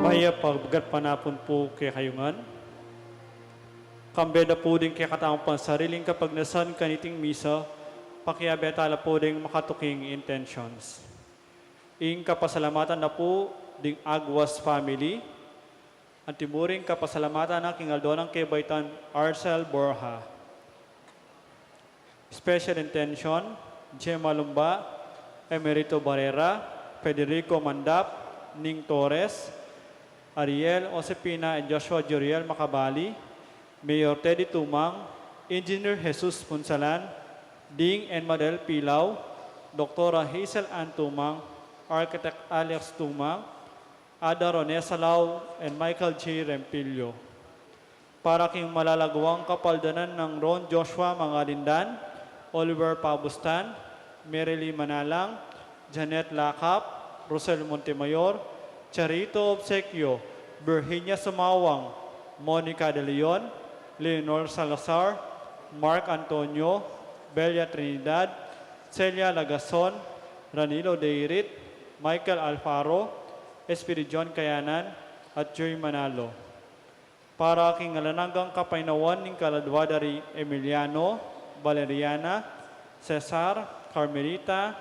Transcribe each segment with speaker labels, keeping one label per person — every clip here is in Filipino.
Speaker 1: Maya paggat panapon po kay kayungan. Kambeda po din kay katang pansariling kapag nasan kaniting misa, pakiabetala po din makatuking intentions. Ing kapasalamatan na po ding Agwas family, ang timuring kapasalamatan na kingaldonan kay Baitan Arcel Borja. Special intention, Gemma Lumba, Emerito Barrera, Federico Mandap, Ning Torres, Ariel Osepina and Joshua Juriel Macabali, Mayor Teddy Tumang, Engineer Jesus Punsalan, Ding and Madel Pilaw, Dr. Hazel Ann Tumang, Architect Alex Tumang, Ada Ronesa Lau, and Michael J. Rempilio. Para king malalagawang kapaldanan ng Ron Joshua Mangalindan, Oliver Pabustan, Merily Manalang, Janet Lakap, Rosel Montemayor, Charito Obsequio, Virginia Sumawang, Monica De Leon, Leonor Salazar, Mark Antonio, Belia Trinidad, Celia Lagason, Ranilo Deirit, Michael Alfaro, Espiritu John Kayanan, at Joy Manalo. Para king alananggang kapainawan ng kaladwadari Emiliano, Valeriana, Cesar, Carmelita,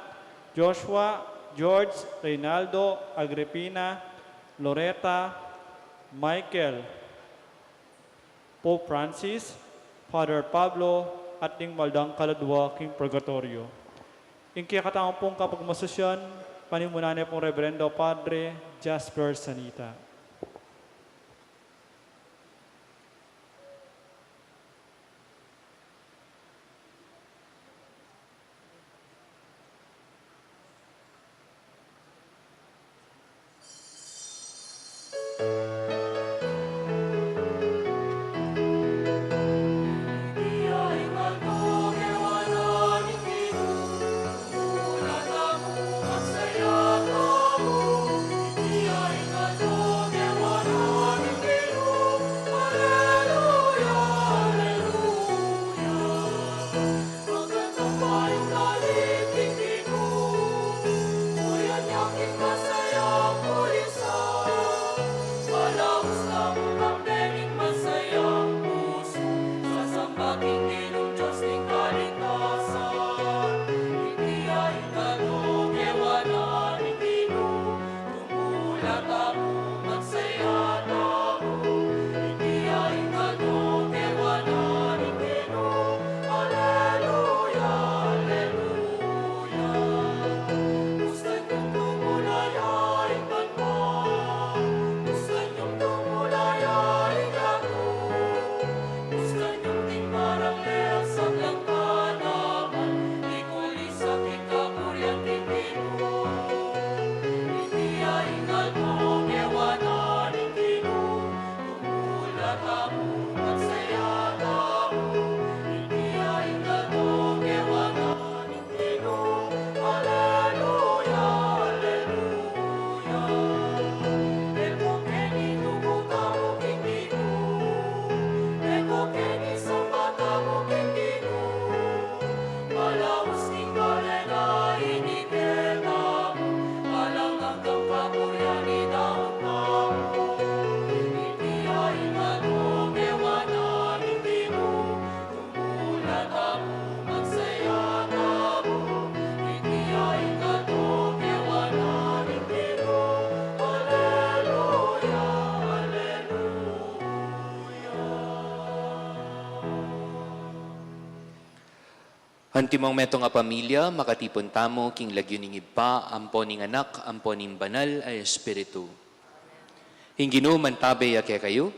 Speaker 1: Joshua, George, Reynaldo, Agripina, Loretta, Michael, Pope Francis, Father Pablo, at ning maldang kaladwa king purgatorio. Ing kiyakataon pong kapag masusyon, panimunan pong Reverendo Padre Jasper Sanita.
Speaker 2: Antimong metong a pamilya, makatipon tamo, king lagyo ning iba, ampo ning anak, ampo ning banal ay espiritu. Hingino mantabe ya kaya kayo?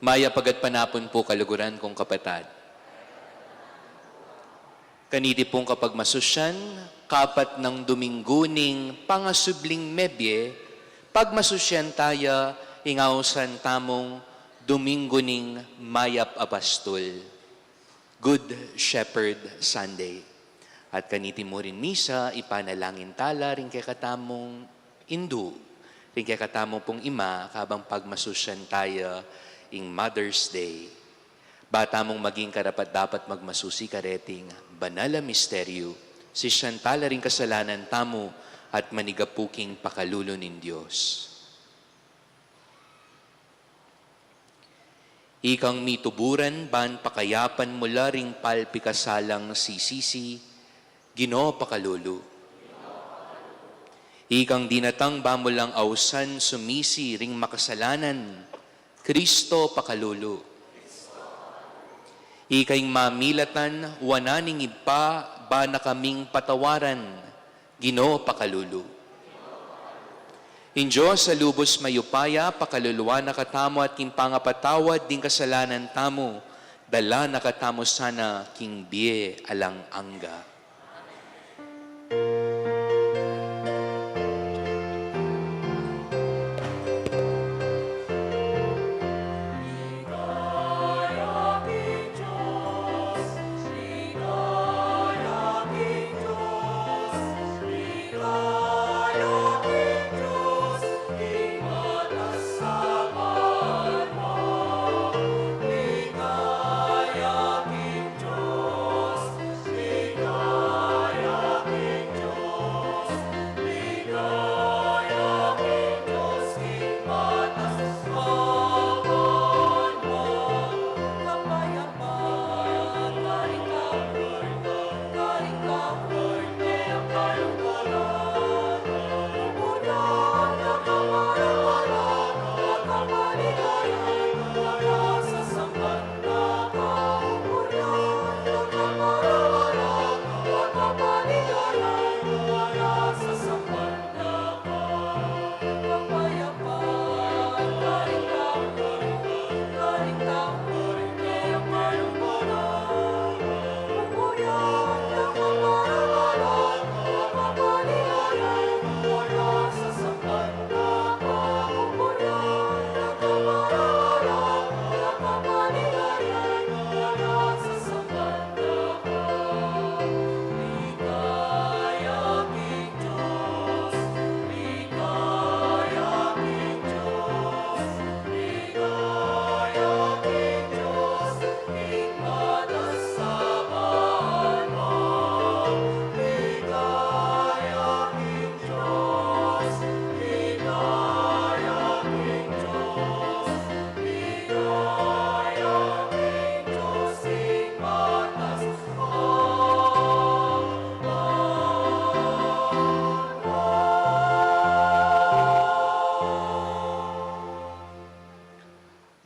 Speaker 2: Maya pagat panapon po kaluguran kong kapatad. Kaniti pong kapag masusyan, kapat ng Domingguning pangasubling mebye, pag masusyan taya, ingausan tamong Domingguning mayap apastol. Good Shepherd Sunday. At kaniti mo rin misa, ipanalangin tala, rin kay katamong indu, rin kay katamong pong ima, kabang pagmasusyan tayo ing Mother's Day. Bata mong maging karapat dapat magmasusi kareting banala misteryo, si siyantala rin kasalanan tamo at manigapuking pakalulo nin Diyos. Ikang mituburan ban pakayapan mula ring palpikasalang sisisi, Ginoo pakalulu. Ikang dinatang bamulang ausan sumisi ring makasalanan, Kristo pakalulu. Ikay mamilatan wananing ipa ba na kaming patawaran, Ginoo pakalulu. In Diyos sa lubos mayupaya, pakaluluwa nakatamo at king pangapatawad ding kasalanan tamo, dala nakatamo sana king biye alang angga.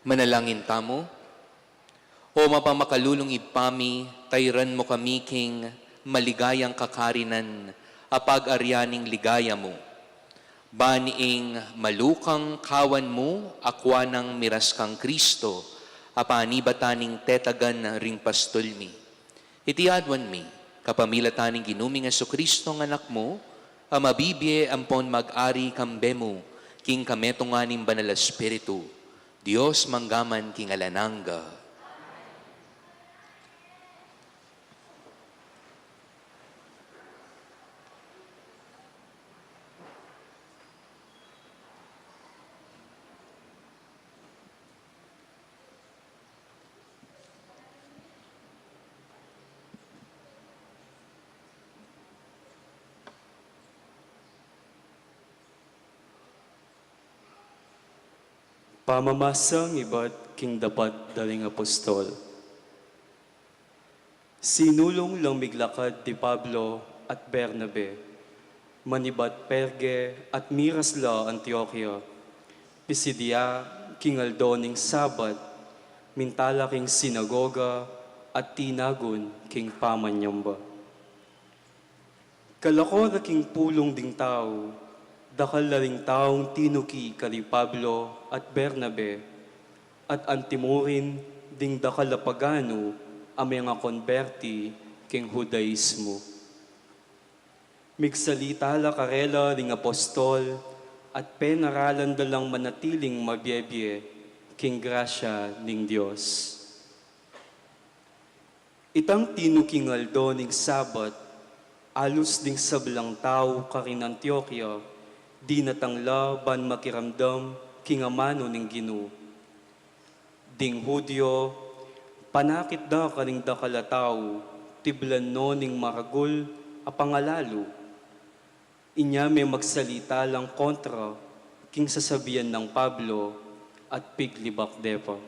Speaker 2: Manalangin tamo. O mapamakalulong ipami, tayran mo kami king maligayang kakarinan, apag aryaning ligaya mo. Baniing malukang kawan mo, akwa ng miras kang Kristo, apani bataning tetagan ring pastulmi. Itiadwan mi, kapamilataning ginuming Aso Kristo ng anak mo, amabibye ampon mag-ari kambe mo, king kametunganing banal Espiritu, Diyos manggaman king alanangga.
Speaker 3: Pamamasang iba't king dapat daling apostol. Sinulong lang miglakad ti Pablo at Bernabe, manibat Perge at Mirasla, Antioquia, Pisidia, king Aldoning Sabat, mintala king sinagoga at tinagon king Pamanyamba. Kalako na king pulong ding tao, dakal na ring taong tinuki kali Pablo at Bernabe, at antimurin ding dakal na pagano ang mga konberti king Judaismo. Migsalita la karela ring apostol at penaralan dalang manatiling mabiyebye king grasya ning Diyos. Itang tinuking aldo ning Sabat, alus ding sablang tao karin Antioquia, di natangla ban makiramdam king amano ning Ginoo. Ding Hudyo, panakit da kaning dakalataw, tiblan no ning maragul a pangalalo. Inya may magsalita lang kontra king sasabihan ng Pablo at piglibak depa.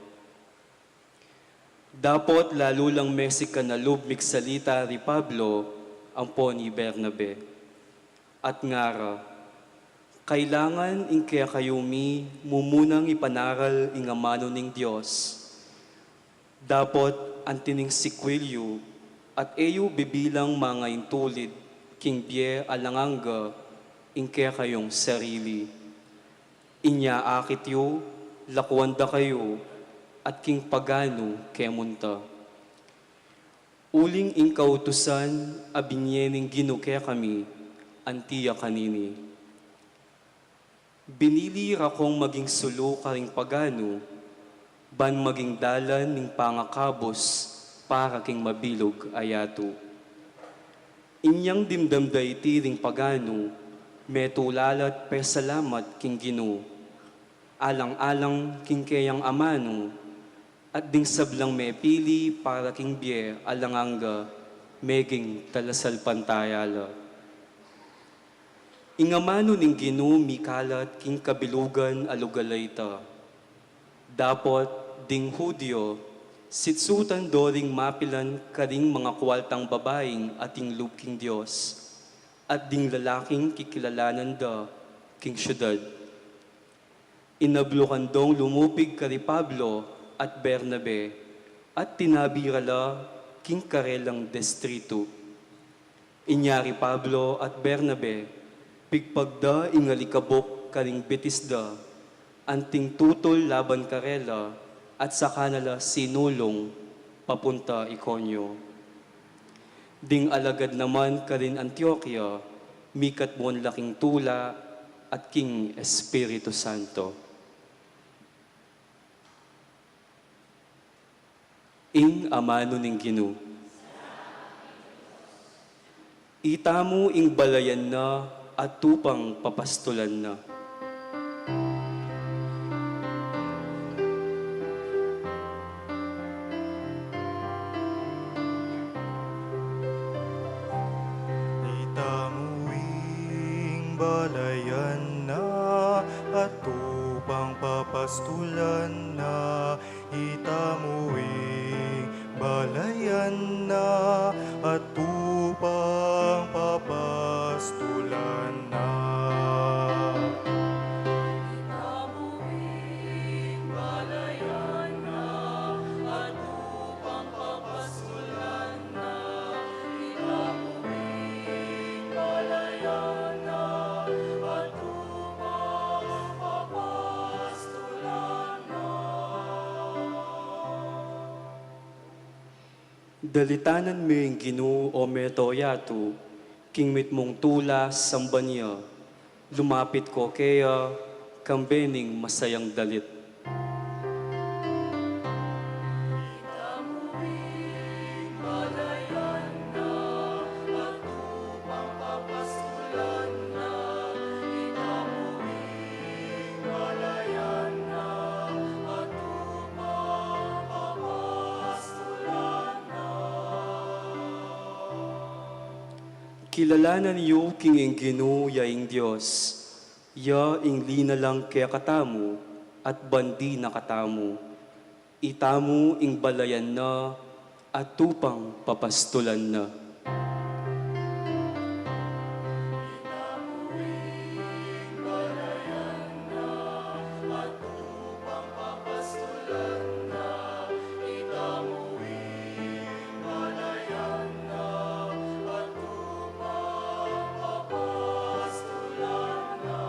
Speaker 3: Dapot lalo lang Mexican na lubmig salita ri Pablo ang po ni Bernabe. At ngara, kailangan in kaya kayumi mumunang ipanaral ing amano ning Diyos. Dapot ang tining sikwilyo at eyo bibilang mga intulid king bie alanganga in kaya kayong sarili. Inya akit yu, lakwanda kayo, at king pagano kemunta. Uling ing kautusan, abinyening ginukea kami, antiya kanini. Binili rakong maging sulo karing pagano, ban maging dalan ning pangakabos para king mabilog ayato. Inyang dimdamday tiring pagano, metulalat pe salamat king Ginoo. Alang-alang king kayang amano, at ding sablang may pili para king bie alanganga, meging talasal pantayala. Ingamano ning Ginoo mikalat king kabilugan alugalayta. Dapot ding Hudyo, sitsutan doring mapilan karing mga kwaltang babaeng ating lupking Diyos, at ding lalaking kikilalanan da king syudad. Inablukan dong lumupig kari Pablo at Bernabe, at tinabirala king karelang distrito. Inyari Pablo at Bernabe, pigpagda ingalikabok karing Betisda, anting tutol laban karela, at sa kanala sinulong papunta Iconio. Ding alagad naman karin Antioquia, mikat mon laking tula at king Espiritu Santo. Ing amano ning Ginoo. Itamo ing balayan na at tupang papastulan na.
Speaker 4: Itamuing balayan na at tupang papastulan na. Itamuing balayan na at tupang papastulan na. Itamuing balayan na at tupang papastulan na. Itamuing balayan na at tupang papastulan na.
Speaker 3: Dalitanan mo yung Ginoo o metoyato, king mitmong tula sambanya, lumapit ko kaya kambening masayang dalit.
Speaker 4: Itamuing balayan na at tupang papastulan na. Itamuing balayan na at tupang papastulan na.
Speaker 3: Kilalanan niyo king ing Ginoo yaing Diyos, ya ing lina lang kaya katamu at bandi na katamu. Itamu ing balayan na at tupang papastulan na.
Speaker 4: Itamuing balayan na at tupang papastulan na. Itamuing balayan na at tupang papastulan na.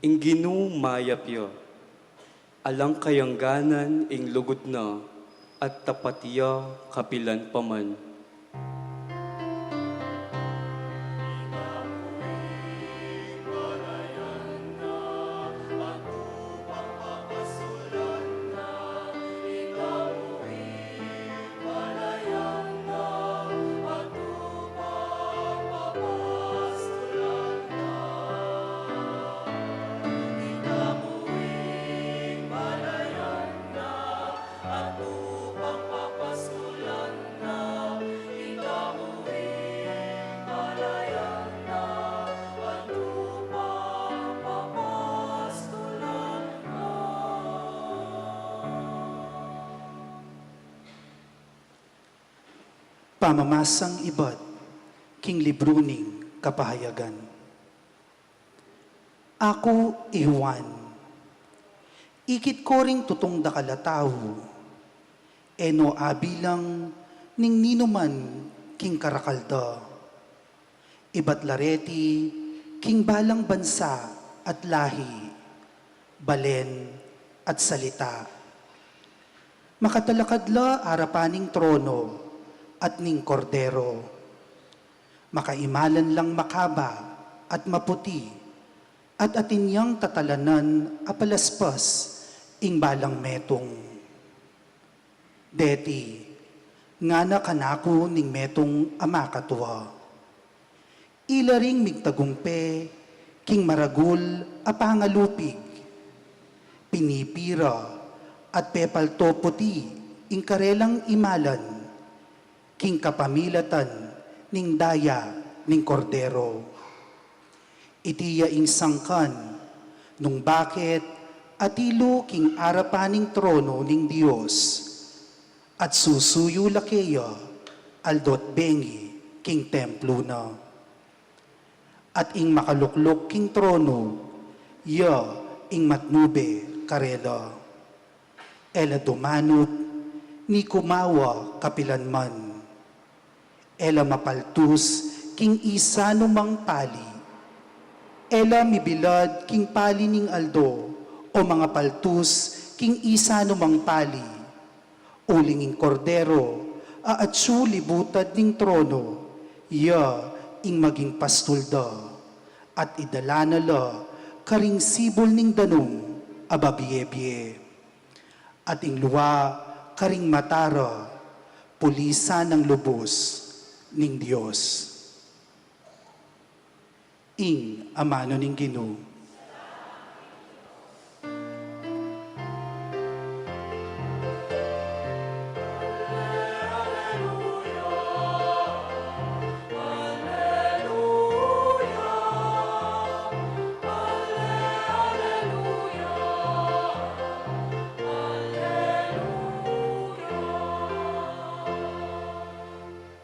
Speaker 3: Ing Ginoo mayapya, alang kayangganan ing lugod na at tapatya kapilan paman.
Speaker 4: Itamuing balayan na at tupang papastulan na. Itamuing balayan na at tupang papastulan na. Itamuing balayan na at tupang papastulan na.
Speaker 5: Pamamasang iba't king libruning kapahayagan. Ako, Juan, ikit ko ring tutong dakalataw, eno abilang ning ninuman king karakalda. Iba't lareti king balang bansa at lahi, balen at salita. Makatalakadla arapaning trono at ning kordero. Makaimalan lang makaba at maputi, at atinyang tatalanan apalaspas ing balang metong. Deti, nga na kanako ning metong ama katwa. Ilaring migtagumpe, king maragul apangalupig. Pinipira at pepalto puti ing karelang imalan. King kapamilatan ning daya ning kordero. Itiya ing sangkan nung bakit atilo king arapaning trono ning Dios at susuyo lakeya aldot bengi king templo na. At ing makaluklok king trono ya ing matnube karela. Ela dumanot ni kumawa kapilanman. Ela mapaltus king isa numang pali. Ela mibilad king pali ning aldo o mga paltus king isa numang pali. Ulinging kordero aatsu libutad ning trono ya ing maging pastulda at idala nala karing sibol ning danong ababiye-biye. At ing luwa karing matara pulisa ng lubos ning Dios. Ing amano ning Ginoo.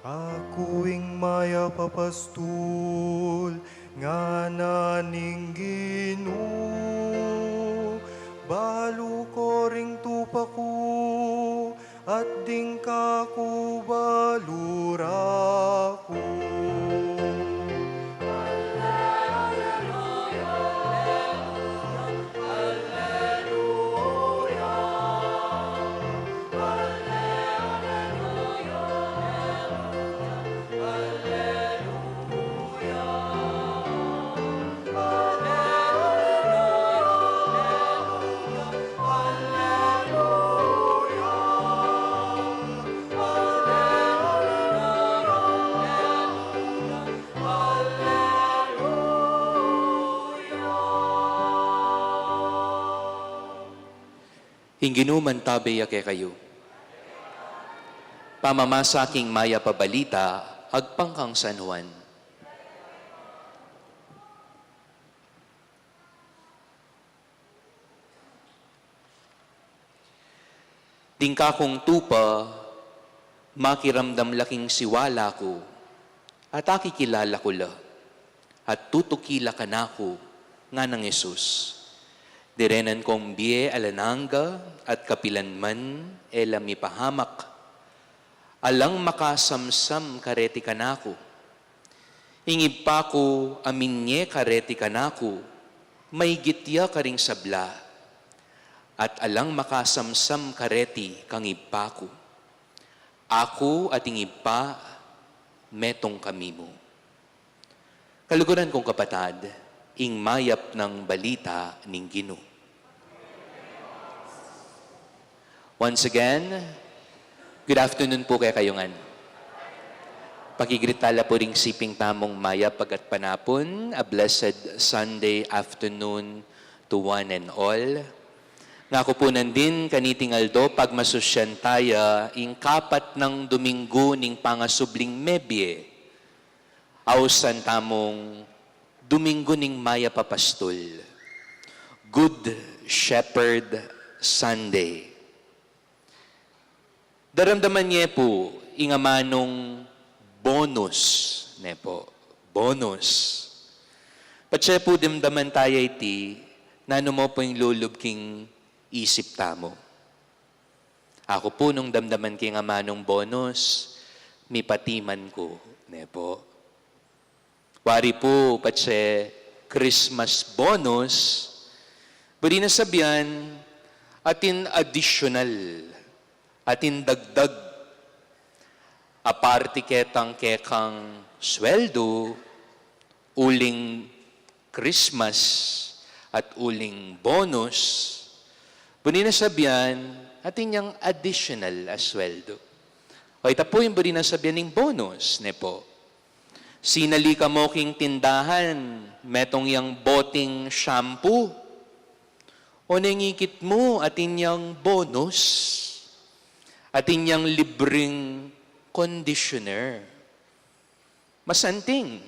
Speaker 4: Akuing maya papastul nga naning Ginoo. Balu ko ring tupaku at ding kaku baluraku.
Speaker 2: Hinginuman tabi ake kayo. Pamamasaking maya pabalita, agpangkang San Juan. Dingka kong tupa, makiramdam laking siwala ko, at akikilala ko la, at tutukila ka na ko, nga ng Yesus. Direnan kong biye alananga at kapilanman ela mipahamak. Alang makasamsam kareti kanako. Ingib pa ko aminye kareti kanako. May gitya karing sabla. At alang makasamsam kareti kangib pa ko. Ako at ingib pa metong kami mo. Kaluguran kong kapatad, ing mayap ng balita ning Ginoo. Once again, good afternoon po kaya kayongan. Pakigritala po ring siping tamong maya pagat panapon, a blessed Sunday afternoon to one and all. Nga ko po nandin kaniting aldo pagmasusyan taya ing kapat ng Domingo ning pangasubling mebye. Ausan tamong Domingo ning maya papastol. Good Shepherd Sunday. Daramdaman niya po, ingamanong bonus. Nepo, bonus. Patse po dimdaman tayo iti, nano mo po yung lulub king isip tamo. Ako po nung damdaman king amanong bonus, mi patiman ko. Nepo. Wari po, patse Christmas bonus, bari na sabihan, atin additional, atin dagdag, aparte ketang kekang sweldo, uling Christmas at uling bonus, bari na sabihan, atin yung additional as sweldo. O ita po yung bari na sabihan ng bonus, nepo. Sinali ka mo king tindahan, metong yang boting shampoo, o nangikit mo atin yang bonus, atin yang libreng conditioner. Masanting,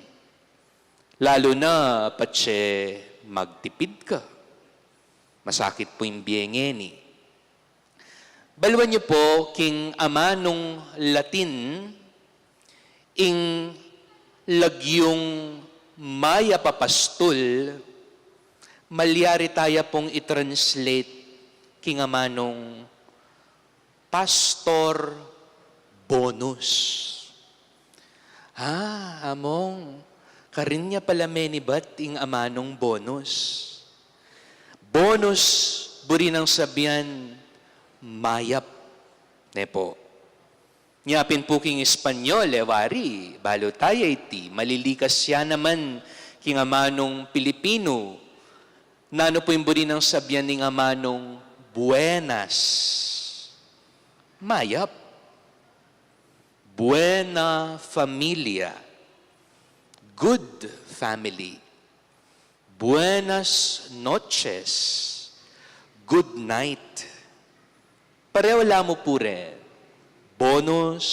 Speaker 2: lalo na patse magtipid ka. Masakit po yung biyengeni. Balwan niyo po, king ama nung Latin, ing lagyong maya papastol, malyari tayo pong i-translate king ama nung pastor bonus. Among, karin niya pala menibat ing ama nung bonus. Bonus, buri ng sabihan, mayap. Nepo. Nyapin po king Espanyol, wari, balo tayo iti, malilikas siya naman king amanong Pilipino. Nano po yung buri ng sabihan ng amanong buenas. Mayap. Buena familia. Good family. Buenas noches. Good night. Pareho mo po rin. Bonus,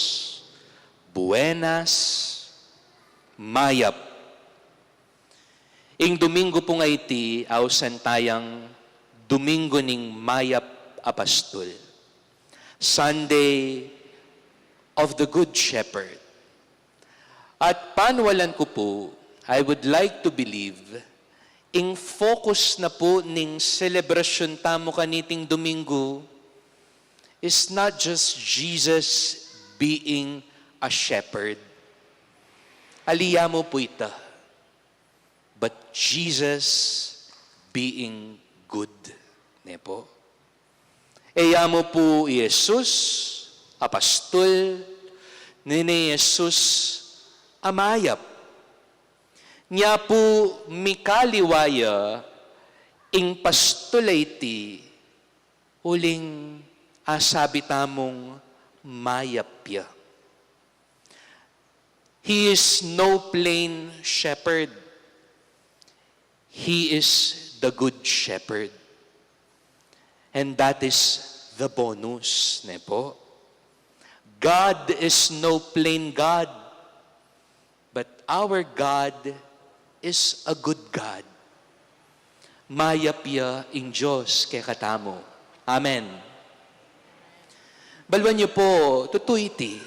Speaker 2: buenas, mayap. Ing Domingo po nga iti, ausan tayang Domingo ning mayap apastol. Sunday of the Good Shepherd. At panwalan ko po, I would like to believe, ing focus na po ning celebration tamo kaniting Domingo, is not just Jesus being a shepherd. Aliya mo po ita. But Jesus being good. Nepo. Eya mo po Jesus, apastol, ni Jesus, amayap. Nya po mikaliwaya, ing pastulaiti, uling asabi tamong mayapya. He is no plain shepherd. He is the good shepherd. And that is the bonus, nepo. God is no plain God, but our God is a good God. Mayapya ing Diyos kay katamo. Amen. Balwan niyo po, tutuiti.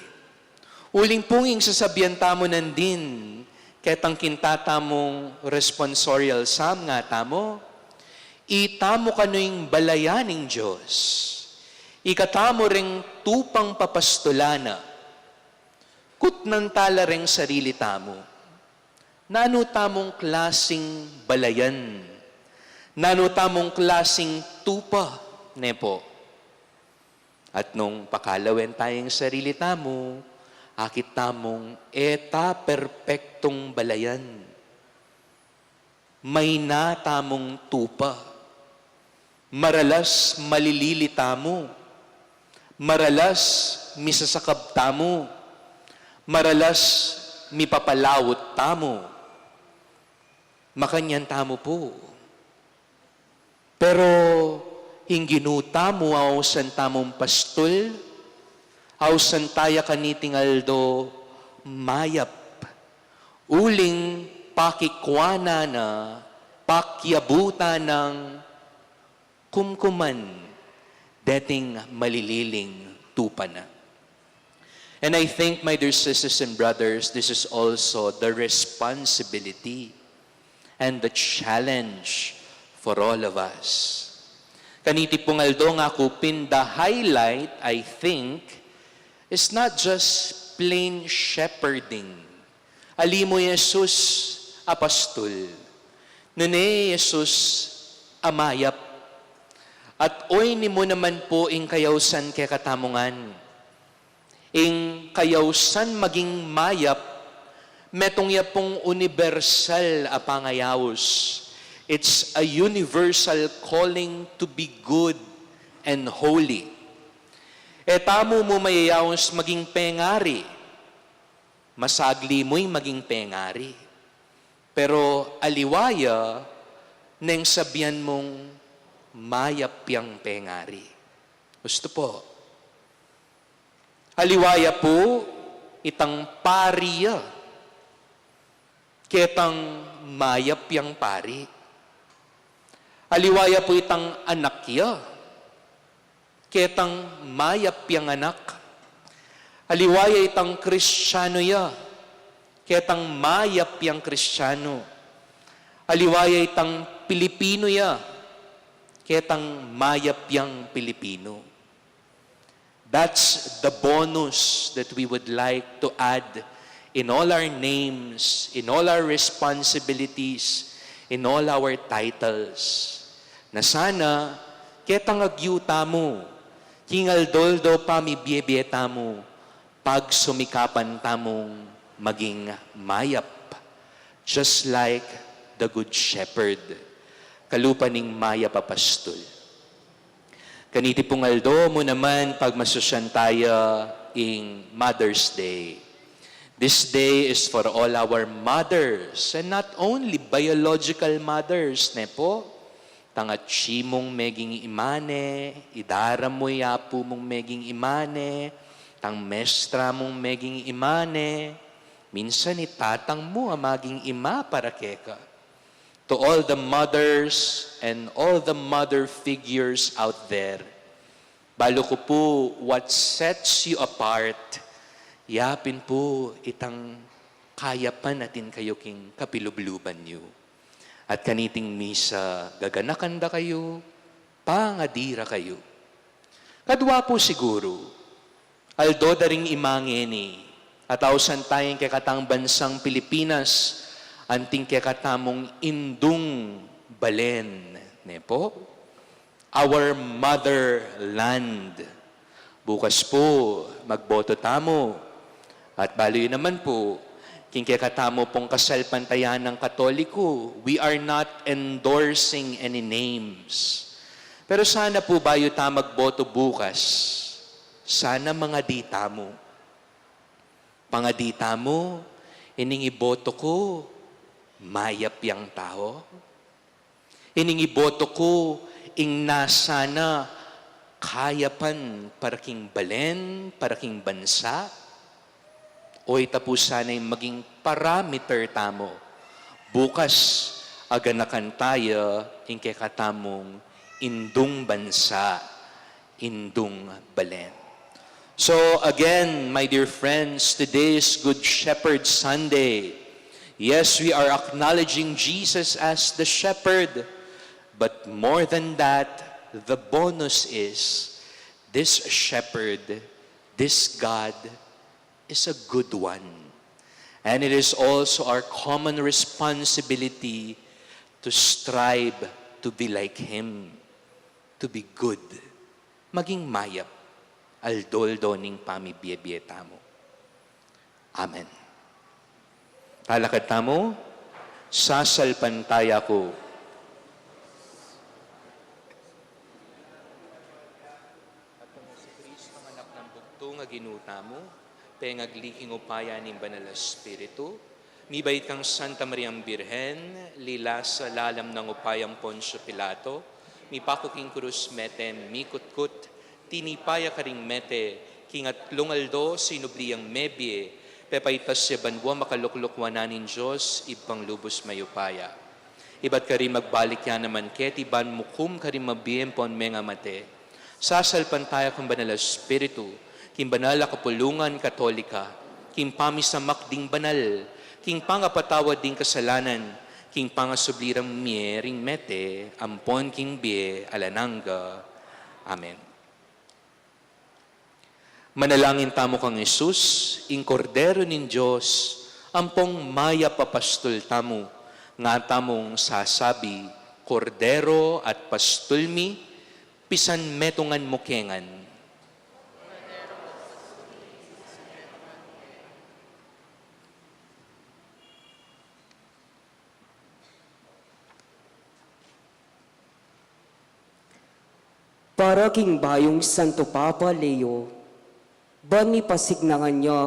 Speaker 2: Uling punging sasabihan tamo nandin, ketang kintata mong responsorial psalm nga tamo, itamo kano'ing balayaning Diyos, ikatamo ring tupang papastolana, kutnan tala ring sarili tamo, nano tamong klasing balayan, nano tamong klasing tupa, nepo. At nung pakalawen tayong sarili tamo, akit tamong eta perpektong balayan. May na tamong tupa. Maralas malilili tamo. Maralas misasakab tamo. Maralas mipapalawot tamo. Makanyan tamo po. Pero hinginuta mo ausan tamong pastol, ausan taya kaniting aldo mayap, uling pakikwana na, pakyabuta ng kumkuman, dating malililing tupa na. And I think, my dear sisters and brothers, this is also the responsibility and the challenge for all of us. Kaniti pong Aldo nga kupin, the highlight, I think, is not just plain shepherding. Alimo Jesus apostol. Nune Jesus amayap. At oy ni mo naman po ing kayawsan kay katamungan. Ing kayawsan maging mayap, metong yapong universal apangayawos. It's a universal calling to be good and holy. E tamo mo mayayawos maging pengari. Masagli mo'y maging pengari. Pero aliwaya, neng sabihan mong mayap yang pengari. Gusto po. Aliwaya po, itang pariya. Ketang mayap yang pari. Aliwaya po itang anakya. Ketang mayap yang anak. Aliwaya itang Kristiyano ya. Ketang mayap yang Kristiyano. Aliwaya itang Pilipino ya. Ketang mayap yang Pilipino. That's the bonus that we would like to add in all our names, in all our responsibilities, in all our titles. Na sana, ketang agyuta mo, kingal-doldo pamibiyebiyeta mo, pag sumikapan tamong maging mayap, just like the Good Shepherd, kalupaning mayap apastol. Kaniti pong Aldo mo naman pag masusyan tayo in Mother's Day. This day is for all our mothers, and not only biological mothers, ne po, tangat mong meging imane, idara mo yapo mong meging imane, tang mestra mong meging imane, minsan itatang mo ang maging ima para keka. To all the mothers and all the mother figures out there, balo ko po, what sets you apart, yapin po itang kaya pa natin kayo king kapilubluban niyo. At kaniting misa, gaganakanda kayo, pangadira kayo. Kadwa po siguro, aldo daring imangeni, at ausan tayong kakatang bansang Pilipinas, anting kakatamong indung balen, ne po? Our motherland. Bukas po, magboto tamo. At baloy naman po, king kakatamo pong kasalpantayan ng Katoliko, we are not endorsing any names. Pero sana po bayo ta magboto bukas, sana mga dita mo. Pangadita mo, ining iboto ko, mayap yang tao. Ining iboto ko, ing nasana, kayapan para king balen, para king bansa. O itapo sana'y maging parameter tamo. Bukas, aganakan tayo, ing kekatamong indung bansa, indung balen. So again, my dear friends, today is Good Shepherd Sunday. Yes, we are acknowledging Jesus as the shepherd, but more than that, the bonus is this shepherd, this God, is a good one. And it is also our common responsibility to strive to be like Him, to be good, maging mayap, aldoldo ning pamibiyebiyeta mo. Amen. Talakad tamo, sasalpantaya ko. At mo si Kristo, anak ng bugto nga ginuta mo, pengagliking upaya ni Banal Espiritu, mibait kang Santa Mariang Birhen, lila sa lalam ng upayang Poncio Pilato, mipakuking krus mete, mikutkut, tinipaya ka ring mete, kingat lungaldo, sinubliyang mebye, pepaitas siya banwa makaluklukwanan Diyos, ibang lubos mayupaya. Iba't ka rin magbalik yan naman keti, ban mukum ka rin mabiyempon mga mate. Sasalpan tayo kung Banal Espiritu, king banal a kapulungan katolika, king pamisamak ding banal, king pangapatawad ding kasalanan, king pangasubliram miering mete, ampon king bie alananga. Amen. Manalangin tamo kang Jesus, ing kordero nin Diyos, ampong maya papastol tamo, nga tamong sasabi, kordero at pastulmi, pisan metungan mukengan.
Speaker 6: Para king bayong Santo Papa Leo, ban ni pasignangan niya,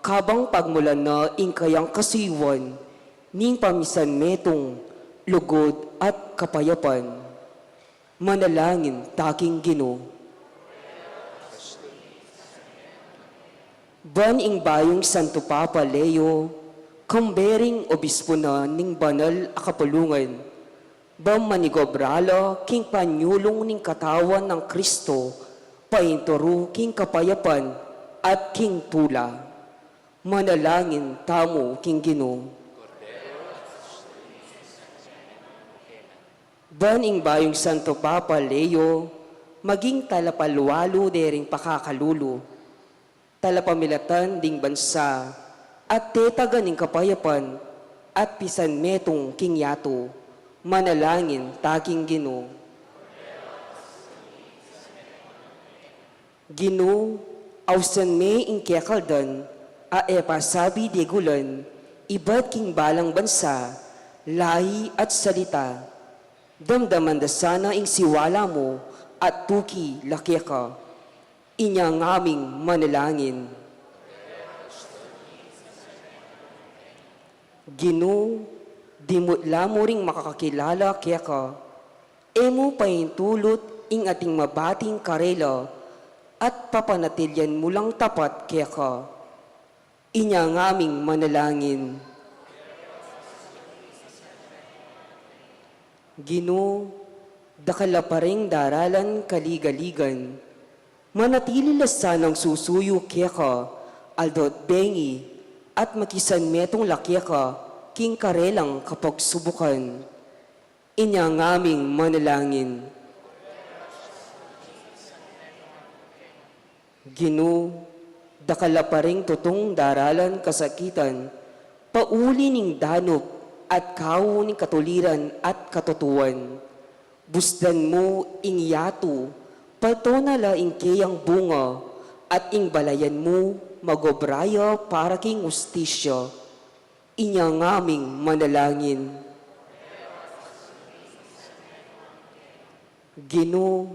Speaker 6: kabang pagmulan na ing kayang kasiwan, ning pamisan metong, lugod at kapayapan. Manalangin taking Ginoo. Ban ing bayong Santo Papa Leo, kambering obispo na ning banal a kapulungan, bam manigobralo king panyulong ning katawan ng Kristo, painturo king kapayapan at king tula. Manalangin tamo king Ginoo. Ban ing bayong Santo Papa Leo, maging talapalwalo dering pakakalulo, talapamilatan ding bansa, at tetagan ning kapayapan, at pisan metong king yato. Manalangin taking Ginoo. Ginoo, awsan me ing kekaldan, a epasabi degulan, iba't king balang bansa, lahi at salita. Damdaman da sana ing siwala mo, at tuki laki ka. Inya ngaming manalangin. Ginoo, di mutla mo ring makakakilala kaya ka, emo paintulot ing ating mabating karela, at papanatilyan mo lang tapat kaya ka. Inya ngaming manalangin. Ginoo, dakala pa ring daralan kaligaligan, manatili lasanang susuyo kaya ka, aldot bengi, at makisan metong lakya ka, king karelang kapag subukan. Inya ngaming manalangin. Ginoo, dakala pa ring tutong daralan kasakitan, pauli ning danop at kawo ning katuliran at katutuan. Busdan mo ing yato, pato na la ing kayang bunga, at ing balayan mo magobraya para king ustisya. Inya ngaming manalangin. Ginoo,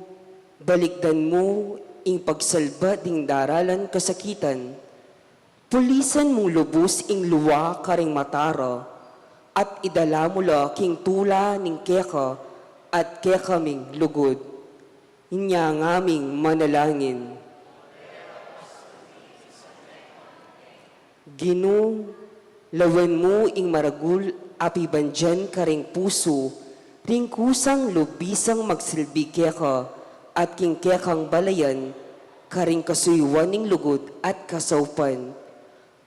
Speaker 6: balikdan mo ing pagsalba ding daralan kasakitan, pulisan mong lubos ing luwa karing matara, at idala mo la king tula ning keka, at keka ming lugod. Inya ngaming manalangin. Ginoo, lawan mo ing maragul api bandyan karing puso, ring kusang lubisang magsilbi keka, at king kekang balayan, karing kasuyuan ning lugod at kasaupan.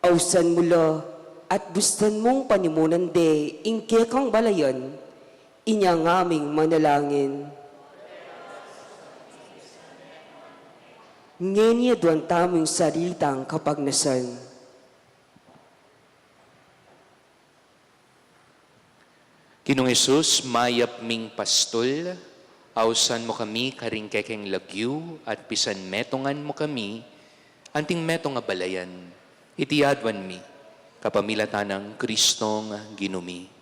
Speaker 6: Awsan mula at bustan mong panimunan de ing kekang balayan, inya ngaming manalangin. Ngenya duwan tamong salitang kapagnasan.
Speaker 2: Kinong Jesus, mayap ming pastol, awsan mo kami karing kekeng lagyu, at pisan metongan mo kami, anting metong nga balayan, itiyadwan mi, kapamilatan ng Kristong ginumi.
Speaker 7: Amen.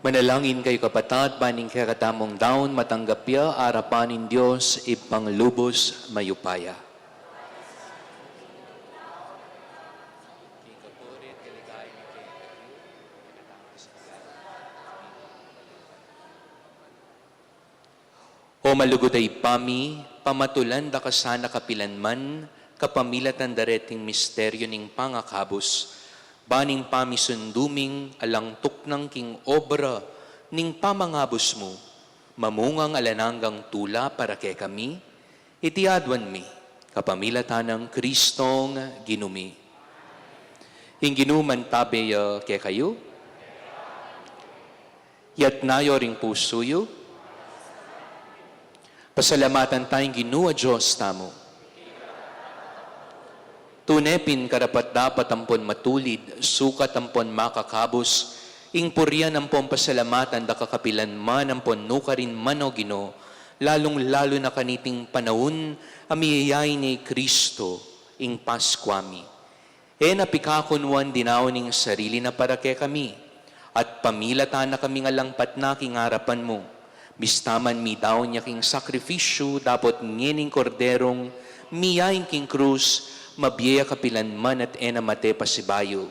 Speaker 2: Manalangin kayo kapatid, baning kakatamong daon, matanggap ya, arapanin Diyos, ipanglubos mayupaya. O malugoday pami, pamatulan da kasana kapilanman, kapamilatan dareting misteryo ning pangakabos, baning pami sunduming alangtok ng king obra ning pamangabos mo, mamungang alananggang tula para kay kami, itiadwan mi, kapamilatan ng Kristong ginumi. Ing ginuman tabi kay kayo, yat nayo ring pusuyo, pasalamatan tayong Ginoo Diyos tamo. Tunepin karapat dapat ampon matulid, sukat ampon makakabos, ing puryan ampon pasalamatan da kakapilan man ampon nukarin man o Ginoo, lalong-lalo na kaniting panahon amiyayay ni Kristo, ing Paskwami. Napikakunwan dinaw ning sarili na para kay kami, at pamilatan na kami nga langpat na king harapan mo. Bistaman mi daw niya king sakrifisyo, dapat ngening korderong, miyaing king krus, mabiya kapilan man at enamate pasibayo.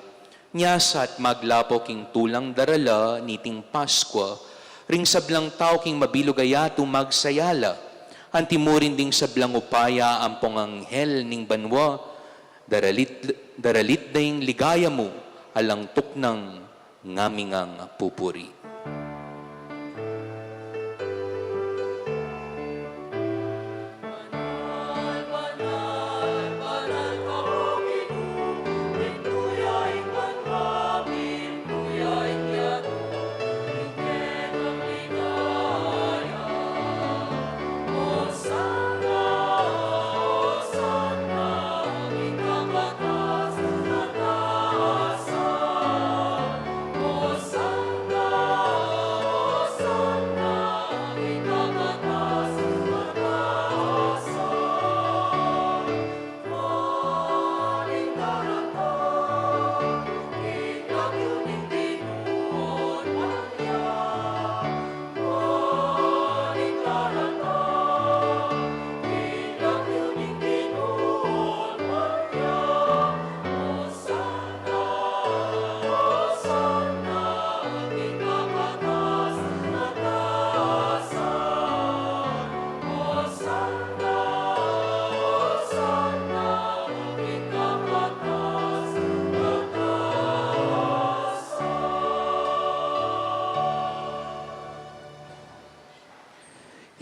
Speaker 2: Nyasa at maglapo king tulang darala, niting Paskwa, ring sablang tao king mabilugayato magsayala, antimurin ding sablang upaya, ampong anghel ning banwa, daralit ding ligaya mo, alang tuknang ngamingang pupuri.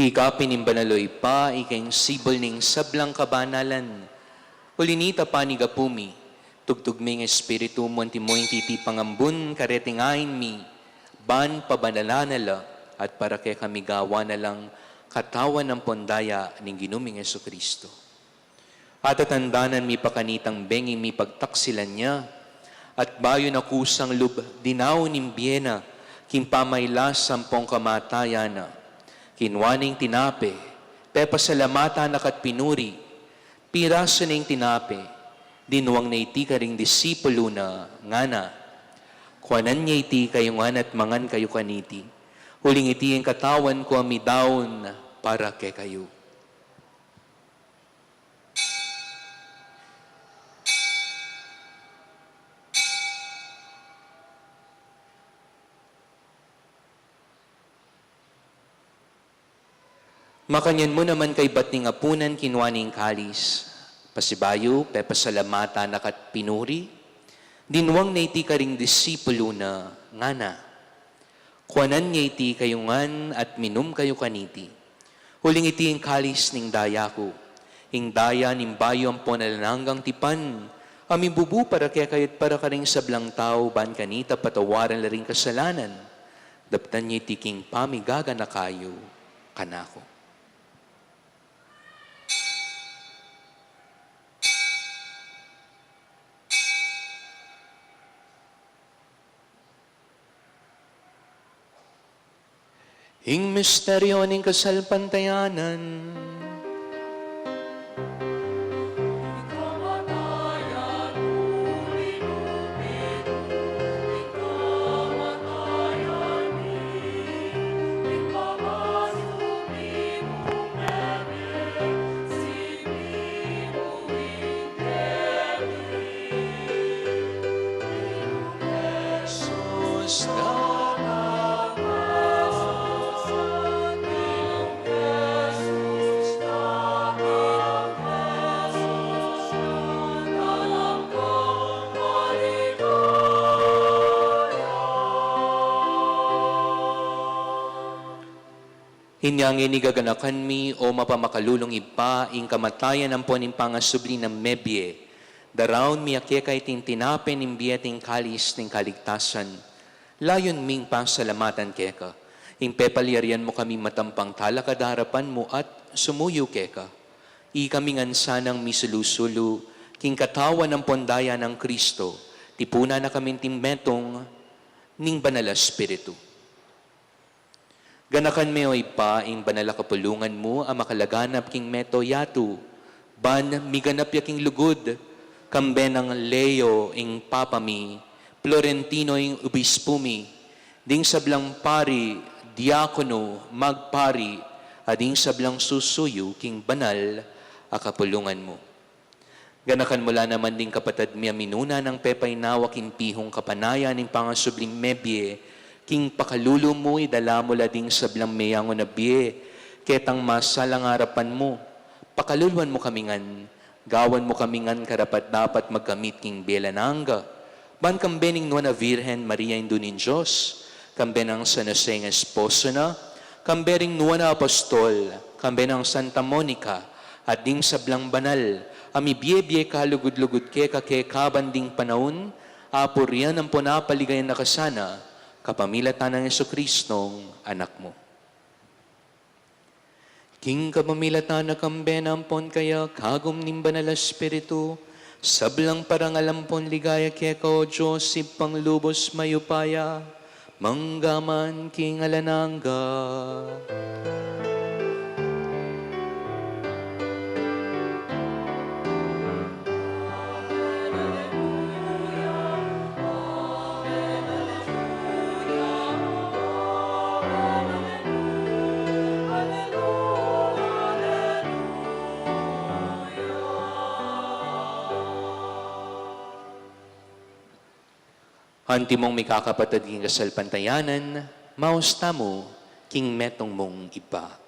Speaker 2: Ika pinimbanaloy pa, ikaing sibol ning sablang kabanalan. Ulinita pa ni gapumi, tugtugming espiritu mo antimoy titi pangambun, karetingain mi, ban pabanala at para kay kami gawa na lang katawan ng pondaya ning ginuming Jesucristo. At atandanan mi pakanitang benging mi pagtaksilan niya, at bayo na kusang lub dinaw nimbyena, kimpamaylas sampong kamatayan na, kinwaning tinape, pepasalamata nakat pinuri, piraso ning tinape, dinuwang na iti ka ring disipulo na ngana, kuanan niya iti kayo ngan at mangan kayo kaniti, huling iti ang katawan ko amidaon para kay kayo. Makanyan mo naman kay batning apunan kinwaning kalis. Pasibayo, pepasalamata nakat pinuri. Dinuwang na iti ka ring disipulo na ngana. Kuanan niya iti kayungan at minum kayo kaniti. Huling iti ang kalis ning daya ko. Ing daya ning bayo ang ponalananggang tipan. Amibubu para kaya kayat para ka ring sablang tao, ban kanita patawaran la ring kasalanan. Daptan niya iti king pamigaga na kayo kanako. Ing misteryo ning kasalpantayanan, Hinyang inigaganakan mi o mapamakalulong ipa, ing kamatayan ang poning pangasubli ng mebye. Daraon mi akekay ting tinapin imbiya ting kalis ting kaligtasan. Layon ming pasalamatan keka. Ing pepaliarian mo kami matampang talakad harapan mo at sumuyo keka. I kami ngansanang misulusulu, king katawan ng pondaya ng Kristo, tipuna na kaming timmetong ning banal na Espiritu. Ganakan mo ipa, ing banal na kapulungan mo, ang makalaganap king meto yatu, ban miganap yaking lugod, kambe ng Leo ing papami, Florentino ing ubispumi, ding sablang pari, diakono, magpari, ading sablang susuyo king banal a kapulungan mo. Ganakan mula naman ding kapatid miya minuna ng pepay nawak ing pihong kapanayan ing pangasubling mebye, king pakalulu mo idala mula ding sablang mayango na biye, ketang masalang harapan mo, pakaluluan mo kamingan, gawan mo kamingan karapat dapat magkamit king belananga, ban kambening nuwa na Virhen Maria Indunin Diyos, kambe ng San Jose ng esposo na, kambering nuwa na apostol, kambe ng Santa Monica, at ding sablang banal, ami biye-biye kalugod-lugod ke kakekabanding panahon, apurian ang punapaligayan na kasana, kapamilatan ng Jesucristong anak mo. King kapamilatan na kambenampon kaya kagum nim banal na Espiritu, sablang parang alampon ligaya kaya o Diyos ipang lubos mayupaya, manggaman king alananga. Antimong may kakapatid king kasal pantayanan, mausta mo, king metong mong iba.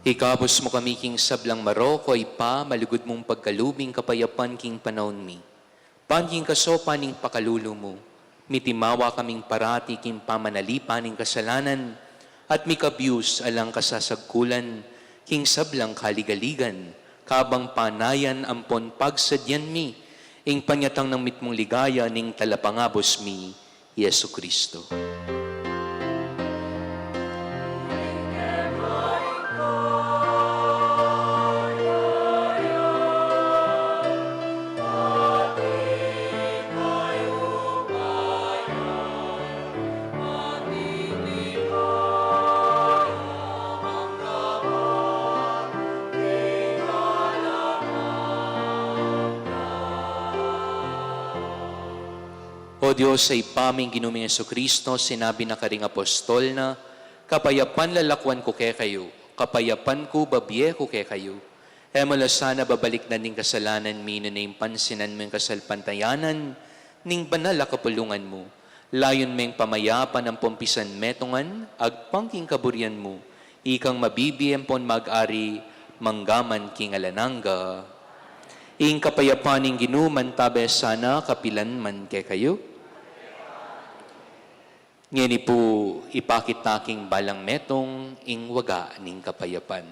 Speaker 2: Ikabos mo kami king sablang Maroko ay pa, malugod mong pagkalubing kapayapan king panahon mi. Panking kasopa ning pakalulo mo, mitimawa kaming parati king pamanalipan ning kasalanan, at mikabyus alang kasasagkulan, king sablang kaligaligan, kabang panayan ampon pagsadyan mi, ing panyatang ng mitmong ligaya ning talapangabos mi, Yesu Kristo. O O Diyos, sa ipaming ginuming Kristo, sinabi na karing apostol na, kapayapan lalakwan ko kay kayo, kapayapan ko babye ko kay kayo. E mula sana babalik na ning kasalanan, mino na yung pansinan mo yung kasalpantayanan, ning banal a kapulungan mo. Layon meng pamayapan ang pompisan metongan, agpangking kaburian mo, ikang mabibiyem pon mag-ari, manggaman king alananga. Ing kapayapan ning ginuman tabe sana kapilan man kay kayo. Ngeni po ipakit taking balang metong ing waga ning kapayapan.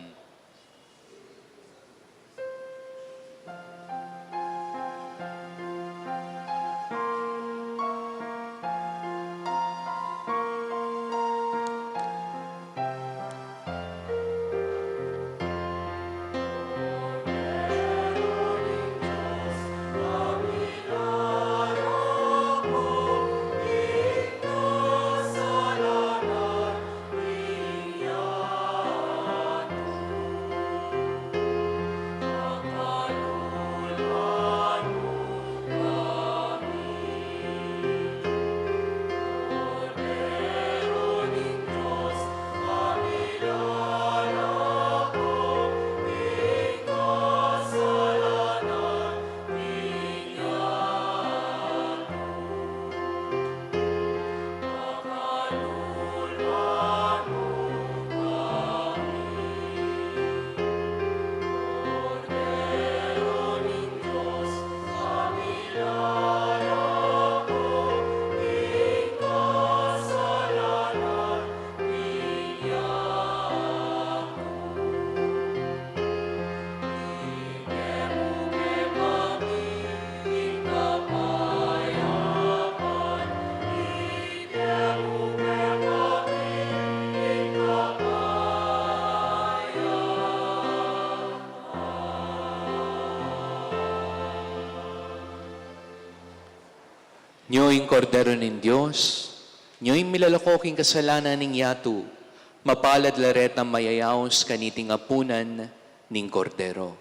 Speaker 2: Nyo'y kordero ng Diyos, nyo'y milalakoking kasalanan ning yatu, mapalad laret ang mayayaos kaniting apunan ning kordero.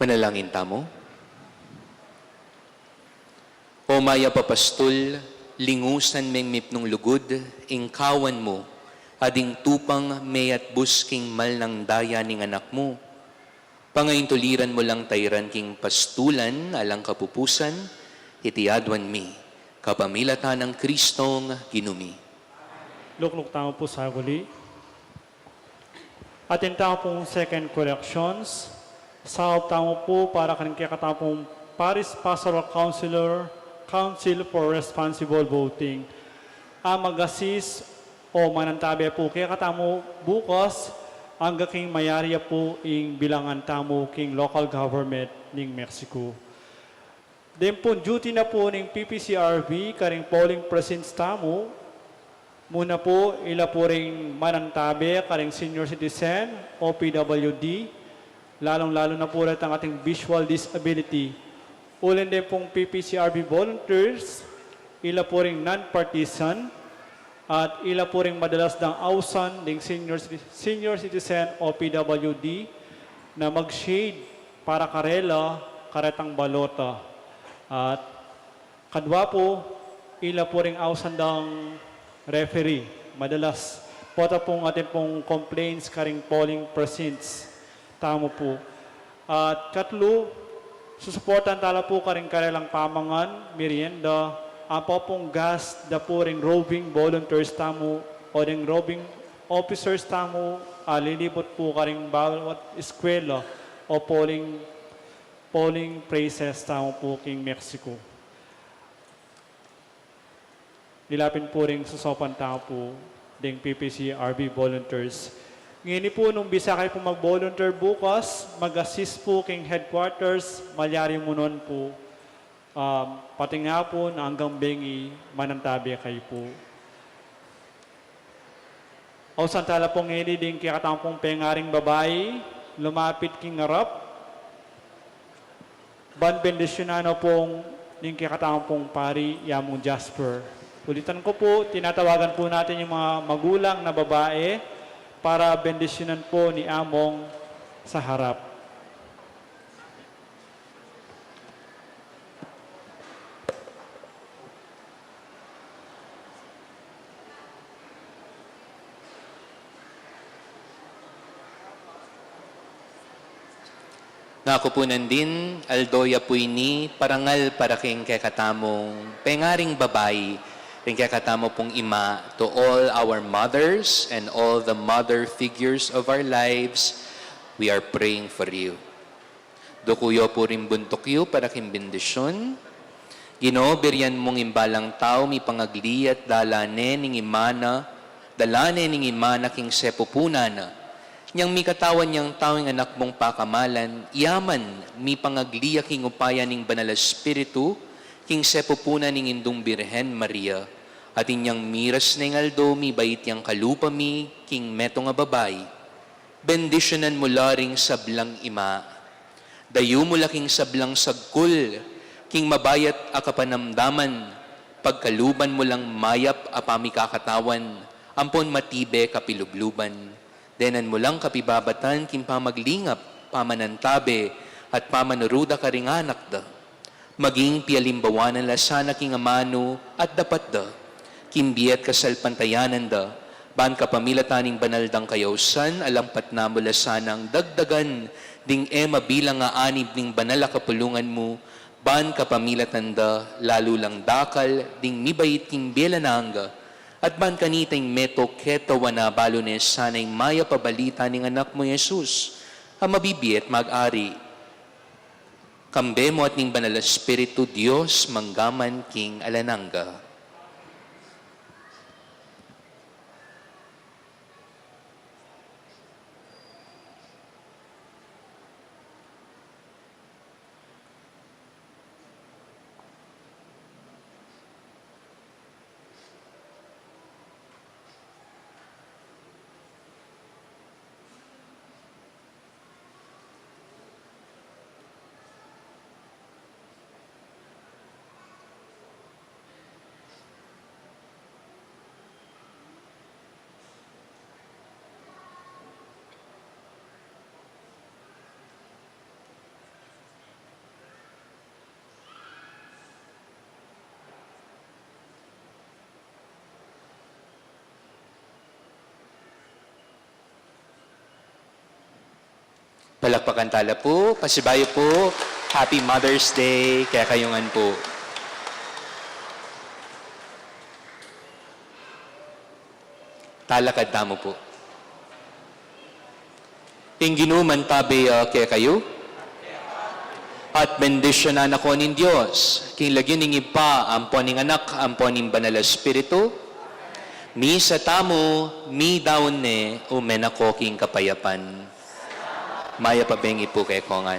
Speaker 2: Manalangin tamo. O maya papastol, lingusan meng mipnong lugod, ingkawan mo, ading tupang mayat busking mal ng daya ning anak mo. Pangayon tuliran mo lang tayran king pastulan, alang kapupusan, itiadwan mi, kapamilatan ng Kristong ginumi.
Speaker 1: Lukluk tama po sa huli. Atin tama pong second corrections. Sa tama po para kaning kaya pong Paris Pastoral Council for Responsible Voting. Ang mag-assist o manantabi po kaya katamo bukas ang king mayariya po ing bilangan tamo king local government ning Mexico. Then po duty na po ning PPCRB karing polling precincts tamo. Muna po ila po ring manantabi karing senior citizen o PWD. Lalong-lalo na po rin ang ating visual disability. Ulin din pong PPCRB volunteers, ila po ring non-partisan, at ila po ring madalas ng ausan ng senior citizen o PWD na mag-shade para karela, karetang balota. At kadwa po, ila po ring ausan ng referee. Madalas, pota pong ating pong complaints karing polling precincts. Tamo po. At katlo, susuportan tala po karing karelang pamangan, merienda, ang pong gas, da po ring roving volunteers tamo o ring roving officers tamo, lilibot po karing bawat eskwela o polling places tamo po king Mexico. Nilapin po ring susopan tao po ding PPCRB volunteers. Ngayon po, nung bisa kayo po mag-volunteer bukas, mag-assist po king headquarters, malyari mo nun po. Pati nga po na hanggang bengi, manantabi kayo po. O santala pong ngayon din kikatang pong pengaring babae, lumapit king harap. Ban bendisyonano pong ning kikatang pong pari, Yamong Jasper. Ulitan ko po, tinatawagan po natin yung mga magulang na babae para bendisyonan po ni Among sa harap.
Speaker 2: Nakupunan din, Aldoya Puini, parangal para king kakatamong pengaring babay, king kakatamo pong ima, to all our mothers and all the mother figures of our lives, we are praying for you. Dukuyo po rin buntukyo para king bendisyon. Ginoo, biryan mong imbalang tao, mi pangagliat, dalane ning imana king sepupunan, Nyang mi katawan niyang tawing anak mong pakamalan, yaman mi pangagliya king upaya ning banal espiritu, king sepupuna ning indong Birhen Maria, at inyang miras ning aldo mi bait yang kalupa mi, king meto nga babay. Bendisyonan mo laring sablang ima, dayo mo laking sablang sagkul, king mabayat akapanamdaman, pagkaluban mo lang mayap apami kakatawan, ampon matibe kapilubluban. Denan mo lang kapibabatan, king pamaglingap, pamanantabe, at pamanuruda ka ring anak da. Maging pialimbawanan la sana king amano at dapat da. Kimbiat kasalpantayanan da, ban kapamilataning banaldang kayawsan, alampat na mula sanang dagdagan, ding bilang nga anib ning banala kapulungan mo, ban kapamilatan da, lalo lang dakal, ding mibait king bielananga, at ban kanitang meto keto wana balo ni sanay maya pabalita ning anak mo Jesus, ang mabibiyet mag-ari. Kambe mo at ning banal espiritu Dios manggaman king alananga. Palakpakan tala po, pasibayo po, Happy Mother's Day, kaya kayungan po. Talakad tamo po. Ingginuman tabi kaya kayo, at bendisyonan ako nin Diyos, king lagyan ning ipa, ampon ning anak, ampon ning banal na espiritu, mi sa tamo, mi daon ne, umen ako king kapayapan. Maya pabengi po kay kongan.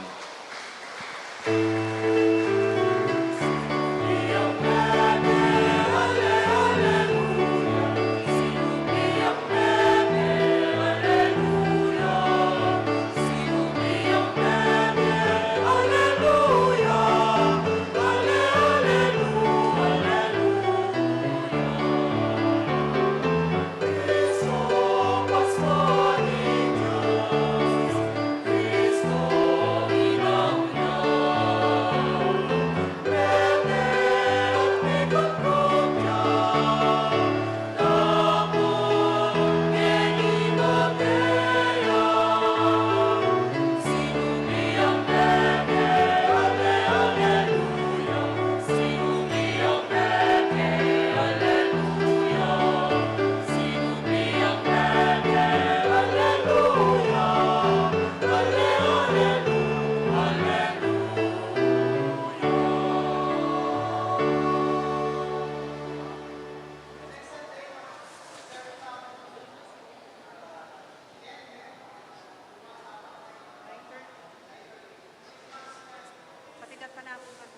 Speaker 7: Patigat pa na po.